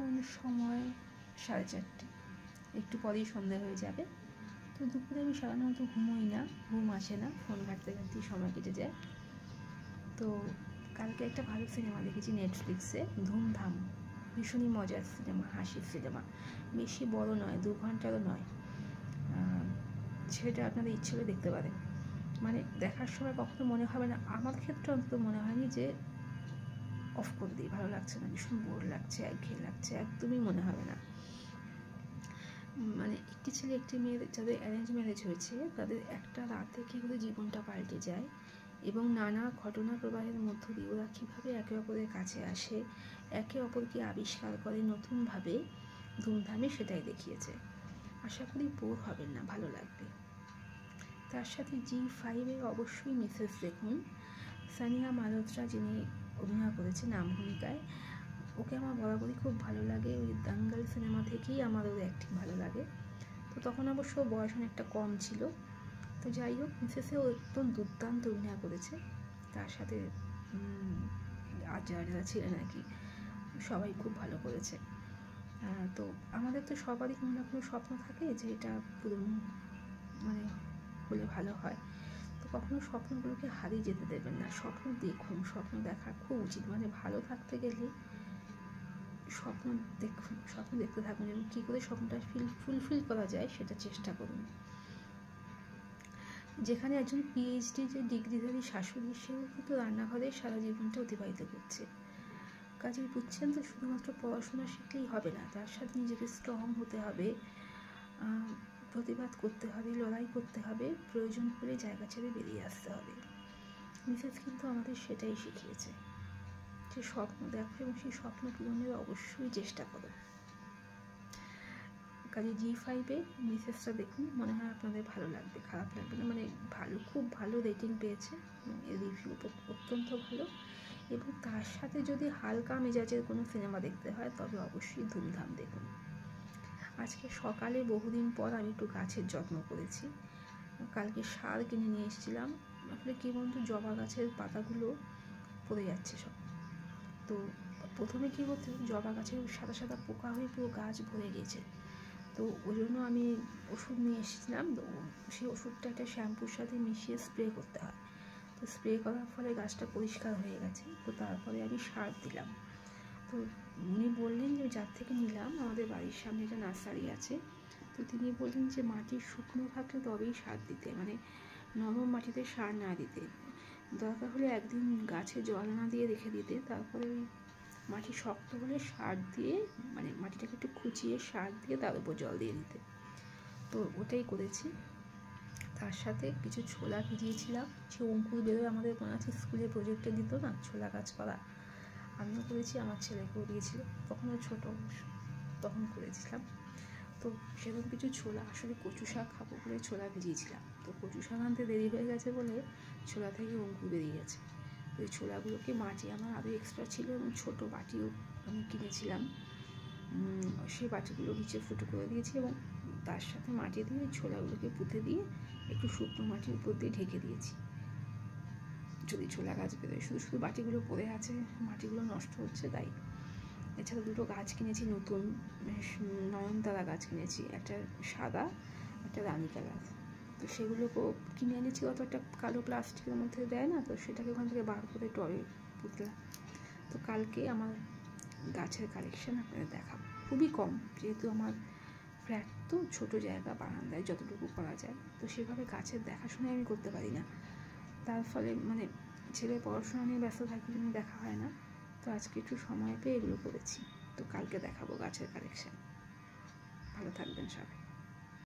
এখন সময় 4:30, একটু পরেই সন্ধ্যা হয়ে যাবে। তো দুপুরে আমি সাধারণত ঘুমোই না, ঘুম আসে না, ফোন ঘাঁটতে ঘাঁটতেই সময় কেটে যায়। তো কালকে একটা ভালো সিনেমা দেখেছি নেটফ্লিক্সে, ধুমধাম, ভীষণই মজার সিনেমা, হাসির সিনেমা, বেশি বড় নয়, 2 ঘন্টারও নয়। সেটা আপনাদের ইচ্ছে হলে দেখতে পারেন। মানে দেখার সময় কখনো মনে হবে না, আমার ক্ষেত্রে অন্তত মনে হয়নি যে অফ করে দিই, ভালো লাগছে না, ভীষণ বোর লাগছে, একঘেয়ে লাগছে, একদমই মনে হবে না। মানে একটি ছেলে একটি মেয়ে যাদের অ্যারেঞ্জ ম্যারেজ হয়েছে, তাদের একটা রাতে কী করে জীবনটা পাল্টে যায় এবং নানা ঘটনা প্রবাহের মধ্য দিয়ে ওরা কীভাবে একে অপরের কাছে আসে, একে অপরকে আবিষ্কার করে নতুনভাবে, ধুমধামে সেটাই দেখিয়েছে। আশা করি বোর হবেন না, ভালো লাগবে। তার সাথে জি5-এ অবশ্যই মিসেস দেখুন, সানিয়া মালহোত্রা যিনি অভিনয় করেছে নাম ভূমিকায়, ওকে আমার বরাবরই খুব ভালো লাগে। ওই দাঙ্গল সিনেমা থেকেই আমার ওর অ্যাক্টিং ভালো লাগে। তো তখন অবশ্য বয়স অনেকটা কম ছিল। তো যাই হোক, মিসেসেও একদম দুর্দান্ত অভিনয় করেছে। তার সাথে আর যারা ছিলেন আর কি, সবাই খুব ভালো করেছে। তো আমাদের তো সবারই কোনো না কোনো স্বপ্ন থাকে যে এটা পূরণ মানে হলে ভালো হয়। তো কখনো স্বপ্নগুলোকে হারিয়ে যেতে দেবেন না, স্বপ্ন দেখুন, স্বপ্ন দেখা খুব উচিত। মানে ভালো থাকতে গেলে স্বপ্ন দেখুন, স্বপ্ন দেখতে থাকুন এবং কী করে স্বপ্নটা ফুলফিল করা যায় সেটা চেষ্টা করুন। যেখানে একজন পিএইচডি যে ডিগ্রিধারী শাশুড়ি, সেও কিন্তু রান্নাঘরে সারা জীবনটা অতিবাহিত করছে। কাজেই বুঝছেন তো, শুধুমাত্র পড়াশোনা শিখলেই হবে না, তার সাথে নিজেকে স্ট্রং হতে হবে, প্রতিবাদ করতে হবে, লড়াই করতে হবে, প্রয়োজন পড়লে জায়গা ছেড়ে বেরিয়ে আসতে হবে। মিসেস কিন্তু আমাদের সেটাই শিখিয়েছে যে স্বপ্ন দেখো এবং সেই স্বপ্ন পূরণের অবশ্যই চেষ্টা করো। কাজে জি5-এ মিসেসটা দেখুন, মনে হয় আপনাদের ভালো লাগবে, খারাপ লাগবে না। মানে ভালো, খুব ভালো রেটিং পেয়েছে, রিভিউ অত্যন্ত ভালো। এবং তার সাথে যদি হালকা মেজাজের কোনো সিনেমা দেখতে হয় তবে অবশ্যই ধুমধাম দেখুন। আজকে সকালে বহুদিন পর আমি একটু গাছের যত্ন করেছি। কালকে সার কিনে নিয়ে এসেছিলাম। আসলে কী বলতো, জবা গাছের পাতাগুলো পড়ে যাচ্ছে সব। তো প্রথমে কী হতো, জবা গাছের সাদা সাদা পোকা হয়ে পুরো গাছ ভরে গেছে। তো ওই জন্য আমি ওষুধ নিয়ে এসেছিলাম। তো সেই ওষুধটা একটা শ্যাম্পুর সাথে মিশিয়ে স্প্রে করতে হয়। তো স্প্রে করার ফলে গাছটা পরিষ্কার হয়ে গেছে। তো তারপরে আমি সার দিলাম। তো উনি বললেন যে যার থেকে নিলাম, আমাদের বাড়ির সামনে একটা নার্সারি আছে, তো তিনি বললেন যে মাটি শুকনো থাকলে তবেই সার দিতে, মানে নরম মাটিতে সার না দিতে, দরকার হলে একদিন গাছে জল না দিয়ে রেখে দিতে, তারপরে ওই মাটি শক্ত হলে সার দিয়ে, মানে মাটিটাকে একটু খুঁচিয়ে সার দিয়ে তার উপর জল দিয়ে দিতে। তো ওটাই করেছি। তার সাথে কিছু ছোলা ভিজিয়েছিলাম, সে অঙ্কুর বেরোয়, আমাদের মনে আছে স্কুলে প্রজেক্টে দিত না ছোলা গাছ করা, আমিও করেছি, আমার ছেলেকেও দিয়েছিল, তখনও ছোটো, তখন করেছিলাম। তো সেরকম কিছু ছোলা, আসলে কচু শাক খাবো বলে ছোলা ভিজিয়েছিলাম। তো কচু শাক আনতে দেরি হয়ে গেছে বলে ছোলা থেকে অঙ্কুর বেরিয়ে গেছে। তো এই ছোলাগুলোকে মাটি আমার আরও এক্সট্রা ছিল এবং ছোটো বাটিও আমি কিনেছিলাম, সেই বাটিগুলো নিচে ফুটো করে দিয়েছি এবং তার সাথে মাটি দিয়ে ছোলাগুলোকে পুঁতে দিয়ে একটু শুকনো মাটির উপর দিয়ে ঢেকে দিয়েছি, যদি ছোলা গাছ বেরোয়। শুধু শুধু বাটিগুলো পড়ে আছে, মাটিগুলো নষ্ট হচ্ছে তাই। এছাড়া দুটো গাছ কিনেছি নতুন, নয়নতারা গাছ কিনেছি, একটা সাদা, একটা রানী কালার। তো সেগুলোকেও কিনে এনেছি, অত একটা কালো প্লাস্টিকের মধ্যে দেয় না, তো সেটাকে ওখান থেকে বার করে টবে পুঁতলাম। তো কালকে আমার গাছের কালেকশান আপনাদের দেখাবো, খুবই কম, যেহেতু আমার ফ্ল্যাট তো ছোটো জায়গা, বারান্দায় যতটুকু করা যায়, তো সেভাবে গাছের দেখাশোনা আমি করতে পারি না। তার ফলে মানে ছেলে পড়াশোনা নিয়ে ব্যস্ত থাকি, জন্য দেখা হয় না। তো আজকে একটু সময় পেয়ে এগুলো করেছি। তো কালকে দেখাবো গাছের কালেকশান। ভালো থাকবেন সবাই।